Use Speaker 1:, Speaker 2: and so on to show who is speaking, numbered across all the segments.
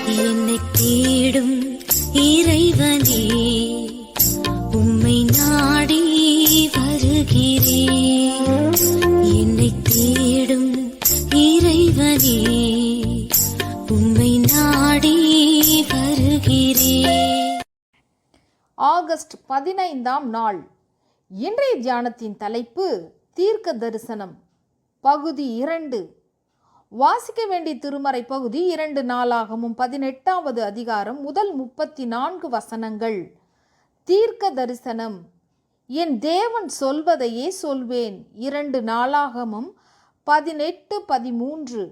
Speaker 1: என்னை தேடும் இறைவனே, உம்மை நாடி வருகிறேன். என்னை தேடும் இறைவனே, உம்மை நாடி வருகிறேன்.
Speaker 2: ஆகஸ்ட் 15ஆம் நாள். இன்றைய தியானத்தின் தலைப்பு தீர்க்க தரிசனம், பகுதி 2. வாசிக்க வேண்டிய திருமறை பகுதி 2 நாளாகமும் 18வது அதிகாரம் முதல் 34 வசனங்கள். தீர்க்க தரிசனம். என் தேவன் சொல்வதையே சொல்வேன். 2 நாளாகமும் 18-13.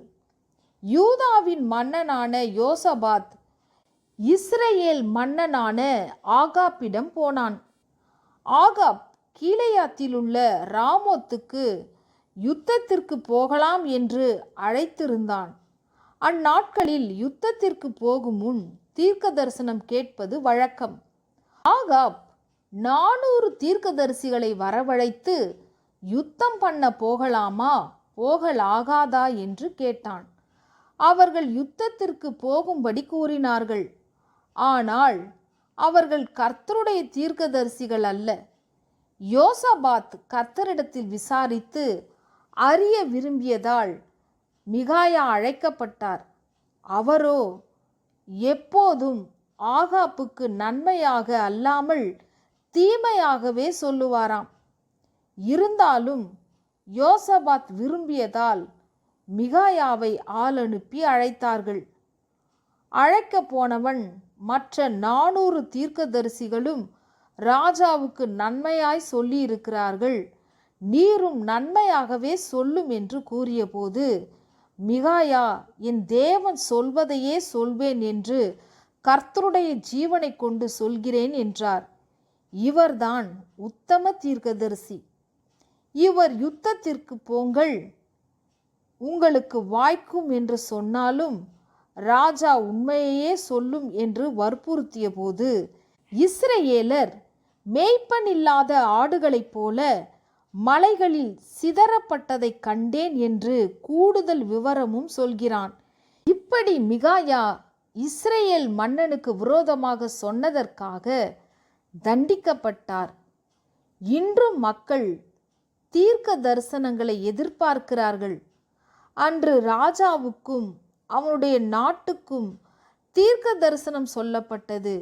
Speaker 2: யூதாவின் மன்னனான யோசபாத் இஸ்ரேல் மன்னனான ஆகாப்பிடம் போனான். ஆகாப் கீலேயாத்திலுள்ள ராமோத்துக்கு யுத்தத்திற்கு போகலாம் என்று அழைத்திருந்தான். அந்நாட்களில் யுத்தத்திற்கு போகும் முன் தீர்க்க தரிசனம் கேட்பது வழக்கம். ஆகாப் 400 தீர்க்கதரிசிகளை வரவழைத்து யுத்தம் பண்ண போகலாமா போகலாகாதா என்று கேட்டான். அவர்கள் யுத்தத்திற்கு போகும்படி கூறினார்கள். ஆனால் அவர்கள் கர்த்தருடைய தீர்க்கதரிசிகள் அல்ல. யோசபாத் கர்த்தரிடத்தில் விசாரித்து அறிய விரும்பியதால் மிகாயா அழைக்கப்பட்டார். அவரோ எப்போதும் ஆகாப்புக்கு நன்மையாக அல்லாமல் தீமையாகவே சொல்லுவாராம். இருந்தாலும் யோசபாத் விரும்பியதால் மிகாயாவை ஆள் அனுப்பி அழைத்தார்கள். அழைக்க போனவன் மற்ற 400 தீர்க்கதரிசிகளும் ராஜாவுக்கு நன்மையாய் சொல்லி இருக்கிறார்கள், நீரும் நன்மையாகவே சொல்லும் என்று கூறியபோது மிகாயா, என் தேவன் சொல்வதையே சொல்வேன் என்று கர்த்தருடைய ஜீவனை கொண்டு சொல்கிறேன் என்றார். இவர்தான் உத்தம தீர்க்கதரிசி. இவர் யுத்தத்திற்கு போங்கள், உங்களுக்கு வாய்க்கும் என்று சொன்னாலும் ராஜா உண்மையையே சொல்லும் என்று வற்புறுத்திய போது இஸ்ரவேலர் மேய்ப்பன் இல்லாத ஆடுகளைப் போல மலைகளில் சிதறப்பட்டதை கண்டேன் என்று கூடுதல் விவரமும் சொல்கிறான். இப்படி மிகாயா இஸ்ரேல் மன்னனுக்கு விரோதமாக சொன்னதற்காக தண்டிக்கப்பட்டார். இன்றும் மக்கள் தீர்க்க தரிசனங்களை எதிர்பார்க்கிறார்கள். அன்று ராஜாவுக்கும் அவனுடைய நாட்டுக்கும் தீர்க்க தரிசனம் சொல்லப்பட்டது.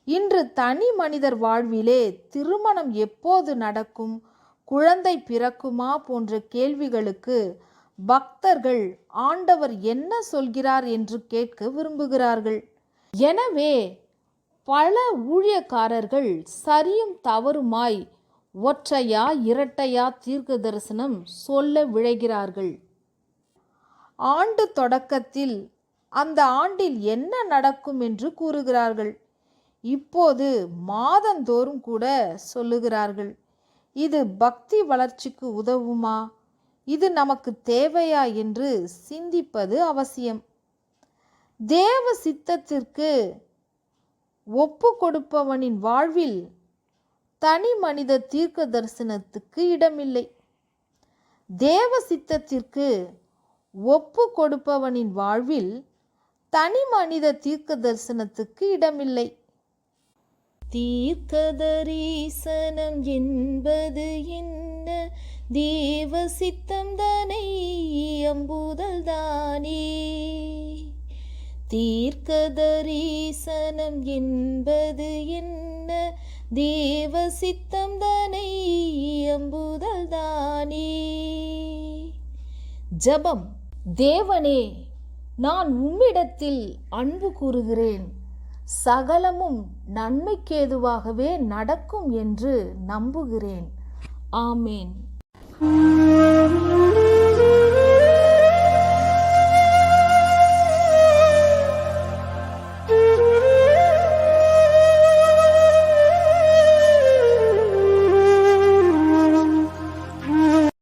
Speaker 2: இன்று தனி மனிதர் வாழ்விலே திருமணம் எப்போது நடக்கும், குழந்தை பிறக்குமா போன்ற கேள்விகளுக்கு பக்தர்கள் ஆண்டவர் என்ன சொல்கிறார் என்று கேட்க விரும்புகிறார்கள். எனவே பல ஊழியக்காரர்கள் சரியும் தவறுமாய் ஒற்றையா இரட்டையா தீர்க்க தரிசனம் சொல்ல விழைகிறார்கள். ஆண்டு தொடக்கத்தில் அந்த ஆண்டில் என்ன நடக்கும் என்று கூறுகிறார்கள். இப்போது மாதந்தோறும் கூட சொல்லுகிறார்கள். இது பக்தி வளர்ச்சிக்கு உதவுமா, இது நமக்கு தேவையா என்று சிந்திப்பது அவசியம். தேவ சித்தத்திற்கு ஒப்பு கொடுப்பவனின் வாழ்வில் தனி மனித தீர்க்க தரிசனத்துக்கு இடமில்லை. தேவ சித்தத்திற்கு ஒப்பு கொடுப்பவனின் வாழ்வில் தனி மனித தீர்க்க தரிசனத்துக்கு இடமில்லை.
Speaker 1: தீர்க்க தரிசனம் என்பது என்ன, தேவ சித்தம் தானே அம்புதல் தானே. தீர்க்க தரிசனம் என்பது என்ன, தேவ சித்தம் தானே அம்புதல் தானே. ஜெபம். தேவனே, நான் உம்மிடத்தில் அன்பு கூறுகிறேன். சகலமும் நன்மைக்கேதுவாகவே நடக்கும் என்று நம்புகிறேன். ஆமேன்.